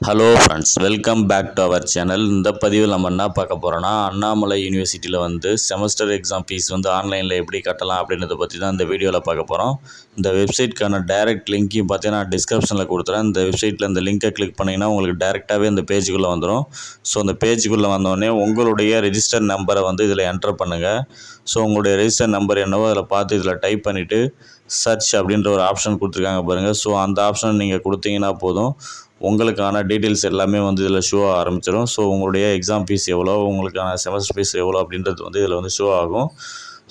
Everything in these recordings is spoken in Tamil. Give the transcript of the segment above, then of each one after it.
Hello friends, welcome back to our channel. இந்த பதிவில் நம்ம என்ன பார்க்க போகிறோன்னா, அண்ணாமலை யூனிவர்சிட்டியில் செமஸ்டர் எக்ஸாம் ஃபீஸ் ஆன்லைனில் எப்படி கட்டலாம் அப்படின்றத பற்றி தான் இந்த வீடியோவில் பார்க்க போகிறோம். இந்த வெப்சைட்க்கான டைரக்ட் லிங்க்கையும் பார்த்தீங்கன்னா நான் டிஸ்கிரிப்ஷனில் கொடுத்துறேன். இந்த வெப்சைட்டில் இந்த லிங்கை கிளிக் பண்ணிங்கன்னா உங்களுக்கு டேரெக்டாகவே இந்த பேஜுக்குள்ளே வந்துடும். ஸோ அந்த பேஜுக்குள்ளே வந்தோடனே உங்களுடைய ரெஜிஸ்டர் நம்பரை இதில் என்டர் பண்ணுங்கள். ஸோ உங்களுடைய ரெஜிஸ்டர் நம்பர் என்னவோ அதில் பார்த்து இதில் டைப் பண்ணிவிட்டு சர்ச் அப்படின்ற ஒரு ஆப்ஷன் கொடுத்துருக்காங்க பாருங்கள். ஸோ அந்த ஆப்ஷன் நீங்கள் கொடுத்தீங்கன்னா போதும், உங்களுக்கான டீட்டெயில்ஸ் எல்லாமே இதில் ஷோ ஆரம்பிச்சிடும். ஸோ உங்களுடைய எக்ஸாம் ஃபீஸ் எவ்வளோ, உங்களுக்கான செமஸ்டர் ஃபீஸ் எவ்வளோ அப்படின்றது இதில் ஷோ ஆகும்.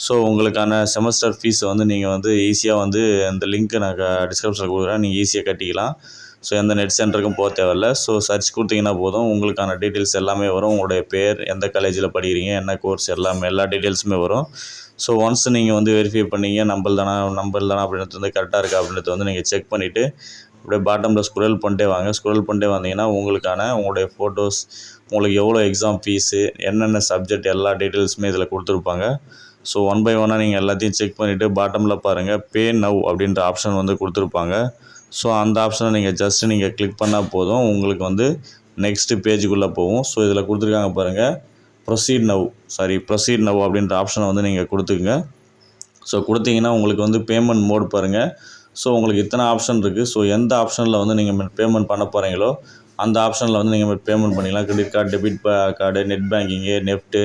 ஸோ உங்களுக்கான செமஸ்டர் ஃபீஸ் நீங்கள் ஈஸியாக இந்த லிங்க்கை நான் டிஸ்கிரிப்ஷனில் கொடுக்குறேன், நீங்கள் ஈஸியாக கட்டிக்கலாம். ஸோ எந்த நெட் சென்டருக்கும் போக தேவையில்ல. ஸோ சர்ச் கொடுத்தீங்கன்னா போதும், உங்களுக்கான டீட்டெயில்ஸ் எல்லாமே வரும். உங்களுடைய பேர், எந்த காலேஜில் படிக்கிறீங்க, என்ன கோர்ஸ், எல்லா டீட்டெயில்ஸுமே வரும். ஸோ ஒன்ஸ் நீங்கள் வெரிஃபை பண்ணீங்க, நம்பர் தானா அப்படின்றது கரெக்டாக இருக்கா அப்படின்றது நீங்கள் செக் பண்ணிவிட்டு அப்படியே பாட்டமில் ஸ்க்ரோல் பண்ணிட்டே வாங்க. ஸ்க்ரோல் பண்ணிட்டே வந்தீங்கன்னா உங்களுடைய ஃபோட்டோஸ், உங்களுக்கு எவ்வளோ எக்ஸாம் ஃபீஸு, என்னென்ன சப்ஜெக்ட், எல்லா டீட்டெயில்ஸுமே இதில் கொடுத்துருப்பாங்க. ஸோ ஒன் பை ஒன்னாக நீங்கள் எல்லாத்தையும் செக் பண்ணிவிட்டு பாட்டமில் பாருங்கள், பே நவ் அப்படின்ற ஆப்ஷன் கொடுத்துருப்பாங்க. ஸோ அந்த ஆப்ஷனை நீங்கள் கிளிக் பண்ணால் போதும், உங்களுக்கு நெக்ஸ்ட்டு பேஜுக்குள்ளே போகும். ஸோ இதில் கொடுத்துருக்காங்க பாருங்கள், ப்ரொசீட் நவ் அப்படின்ற ஆப்ஷனை நீங்கள் கொடுத்துக்குங்க. ஸோ கொடுத்தீங்கன்னா உங்களுக்கு பேமெண்ட் மோட் பாருங்கள். ஸோ உங்களுக்கு இத்தனை ஆப்ஷன் இருக்குது. ஸோ எந்த ஆப்ஷனில் நீங்கள் பேமெண்ட் பண்ண போகிறீங்களோ அந்த ஆப்ஷனில் நீங்கள் பேமெண்ட் பண்ணிக்கலாம். Credit card, debit card, net banking, NEFT,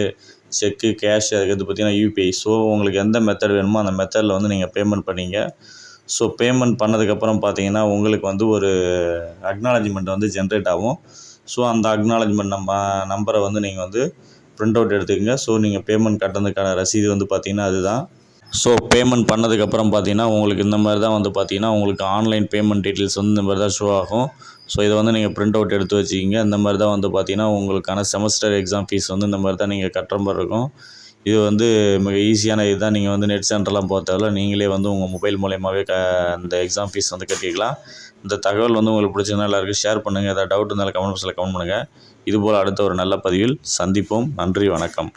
cheque, cash, அதுக்கு பார்த்திங்கன்னா யூபிஐ. ஸோ உங்களுக்கு எந்த மெத்தட் வேணுமோ அந்த மெத்தடில் நீங்கள் பேமெண்ட் பண்ணிங்க. ஸோ பேமெண்ட் பண்ணதுக்கப்புறம் பார்த்தீங்கன்னா உங்களுக்கு ஒரு அக்னாலஜ்மெண்ட் ஜென்ரேட் ஆகும். ஸோ அந்த அக்னாலஜ்மெண்ட் நம்பரை நீங்கள் ப்ரிண்ட் அவுட் எடுத்துக்கங்க. ஸோ நீங்கள் பேமெண்ட் கட்டினதுக்கான ரசீது பார்த்தீங்கன்னா அதுதான். ஸோ பேமெண்ட் பண்ணதுக்கப்புறம் பார்த்தீங்கன்னா உங்களுக்கு இந்த மாதிரி தான் பார்த்தீங்கன்னா உங்களுக்கு ஆன்லைன் பேமெண்ட் டீட்டெயில்ஸ் இந்த மாதிரி தான் ஷோ ஆகும். ஸோ இதை நீங்கள் ப்ரிண்ட் அவுட் எடுத்து வச்சுக்கிங்க. இந்த மாதிரி தான் பார்த்தீங்கன்னா உங்களுக்கான செமஸ்டர் எக்ஸாம் ஃபீஸ் இந்த மாதிரி தான் நீங்கள் கட்டுற மாதிரி இருக்கும். இது மிக ஈஸியான இது தான். நீங்கள் நெட் சென்டர்லாம் போக தேவையில்ல, நீங்களே உங்கள் மொபைல் மூலயமாவே அந்த எக்ஸாம் ஃபீஸ் கட்டிக்கலாம். இந்த தகவல் உங்களுக்கு பிடிச்சதுன்னா எல்லாருக்கும் ஷேர் பண்ணுங்கள். ஏதாவது டவுட் இருந்தாலும் கமெண்ட் பாக்ஸில் கமெண்ட் பண்ணுங்கள். இதுபோல் அடுத்த ஒரு நல்ல பதிவில் சந்திப்போம். நன்றி, வணக்கம்.